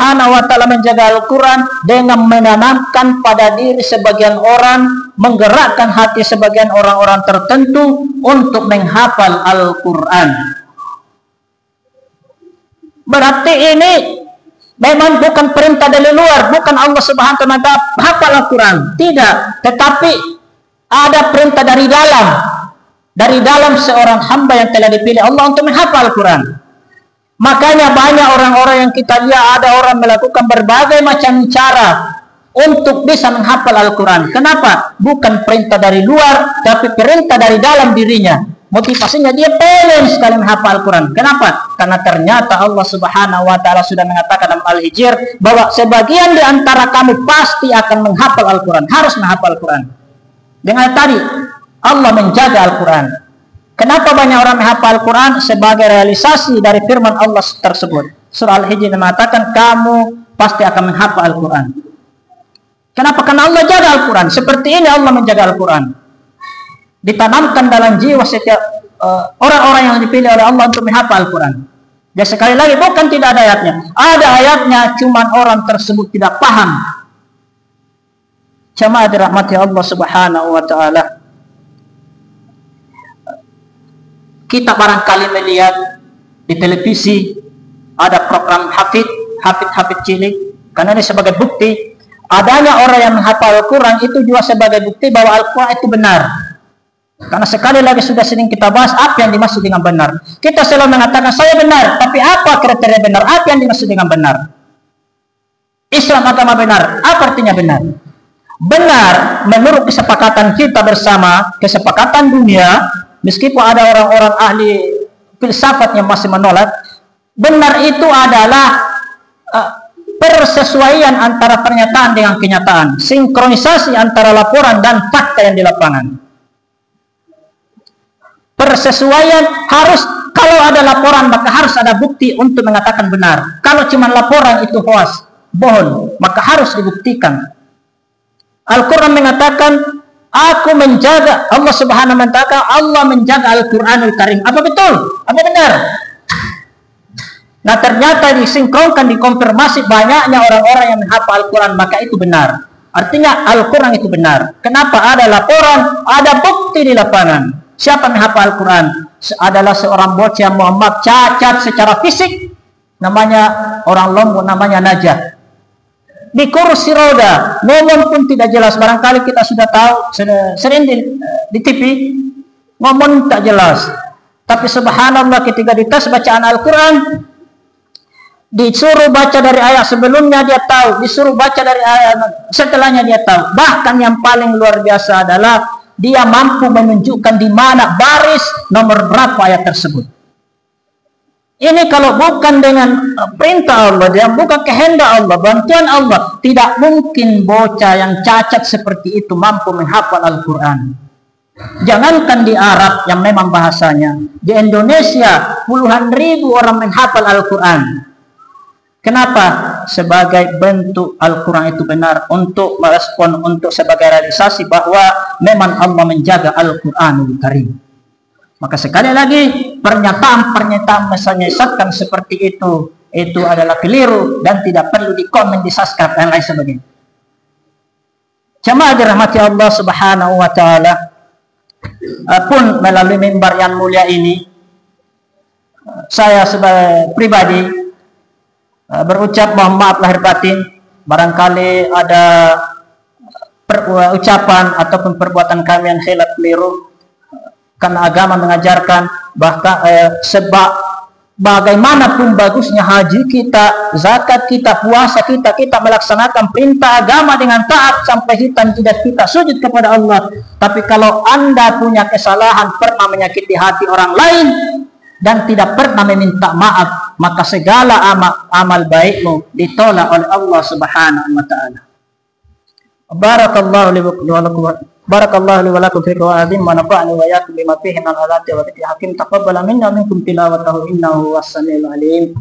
Subhanahu wa ta'ala menjaga Al-Quran dengan menanamkan pada diri sebagian orang, menggerakkan hati sebagian orang-orang tertentu untuk menghafal Al-Quran. Berarti ini memang bukan perintah dari luar, bukan Allah Subhanahu wa ta'ala hafal Al-Quran, tidak, tetapi ada perintah dari dalam seorang hamba yang telah dipilih Allah untuk menghafal Al-Quran. Makanya banyak orang-orang yang kita lihat, ada orang melakukan berbagai macam cara untuk bisa menghafal Al-Quran. Kenapa? Bukan perintah dari luar, tapi perintah dari dalam dirinya. Motivasinya dia pengen sekali menghafal Al-Quran. Kenapa? Karena ternyata Allah Subhanahu wa ta'ala sudah mengatakan dalam Al-Hijr bahwa sebagian di antara kamu pasti akan menghafal Al-Quran, harus menghafal Al-Quran. Dengan tadi Allah menjaga Al-Quran. Kenapa banyak orang menghafal Al-Quran? Sebagai realisasi dari firman Allah tersebut. Surah Al-Hijr mengatakan kamu pasti akan menghafal Al-Quran. Kenapa? Karena Allah jaga Al-Quran. Seperti ini Allah menjaga Al-Quran. Ditanamkan dalam jiwa setiap orang-orang yang dipilih oleh Allah untuk menghafal Al-Quran. Dan sekali lagi bukan tidak ada ayatnya. Ada ayatnya, cuman orang tersebut tidak paham. Jamaah dirahmati Allah Subhanahu wa ta'ala. Kita barangkali melihat di televisi ada program hafid cilik, karena ini sebagai bukti adanya orang yang menghafal Al-Quran itu juga sebagai bukti bahwa Al-Quran itu benar. Karena sekali lagi sudah sering kita bahas apa yang dimaksud dengan benar. Kita selalu mengatakan saya benar, tapi apa kriteria benar? Apa yang dimaksud dengan benar? Islam agama benar, apa artinya benar? Benar menurut kesepakatan kita bersama, kesepakatan dunia. Meskipun ada orang-orang ahli filsafat yang masih menolak, benar itu adalah persesuaian antara pernyataan dengan kenyataan, sinkronisasi antara laporan dan fakta yang di lapangan. Persesuaian harus, kalau ada laporan maka harus ada bukti untuk mengatakan benar. Kalau cuma laporan itu hoax, bohong, maka harus dibuktikan. Al-Quran mengatakan aku menjaga, Allah Subhanahu wa ta'ala, Allah menjaga Al-Quranul Karim. Apa betul? Apa benar? Nah ternyata disinkronkan, dikonfirmasi banyaknya orang-orang yang menghafal Al-Quran, maka itu benar. Artinya Al-Quran itu benar. Kenapa? Ada laporan, ada bukti di lapangan. Siapa menghafal Al-Quran? Adalah seorang bocah yang Muhammad cacat secara fisik, namanya orang Lombok, namanya Najah. Di kursi roda, ngomong pun tidak jelas. Barangkali kita sudah tahu, sering di TV ngomong tak jelas. Tapi subhanallah, ketika dites bacaan Al-Quran, disuruh baca dari ayat sebelumnya dia tahu, disuruh baca dari ayat setelahnya dia tahu. Bahkan yang paling luar biasa adalah dia mampu menunjukkan di mana baris nomor berapa ayat tersebut. Ini kalau bukan dengan perintah Allah, dia bukan kehendak Allah, bantuan Allah, tidak mungkin bocah yang cacat seperti itu mampu menghafal Al-Quran. Jangankan di Arab yang memang bahasanya, di Indonesia puluhan ribu orang menghafal Al-Quran. Kenapa? Sebagai bentuk Al-Quran itu benar, untuk merespon, untuk sebagai realisasi bahwa memang Allah menjaga Al-Quranul Karim. Maka sekali lagi pernyataan-pernyataan menyesatkan seperti itu adalah keliru dan tidak perlu dikomen, disaskat dan lain sebagainya. Jemaah dirahmati Allah Subhanahu wa ta'ala, pun melalui mimbar yang mulia ini, saya sebagai pribadi berucap mohon maaf lahir batin barangkali ada ucapan ataupun perbuatan kami yang khilaf keliru. Karena agama mengajarkan bahkan sebab bagaimanapun bagusnya haji kita, zakat kita, puasa kita, kita melaksanakan perintah agama dengan taat sampai hitam tidak kita sujud kepada Allah. Tapi kalau Anda punya kesalahan, pernah menyakiti hati orang lain dan tidak pernah meminta maaf, maka segala amal baikmu ditolak oleh Allah Subhanahu wa ta'ala. Barakallahu li wa lakum fi qawaadim wa nafa'ani wa iyyakum bima fihi min al-ayati wa dhikril hakim. Taqabbal minna minkum tilawatahu innahu was-sami'ul 'alim.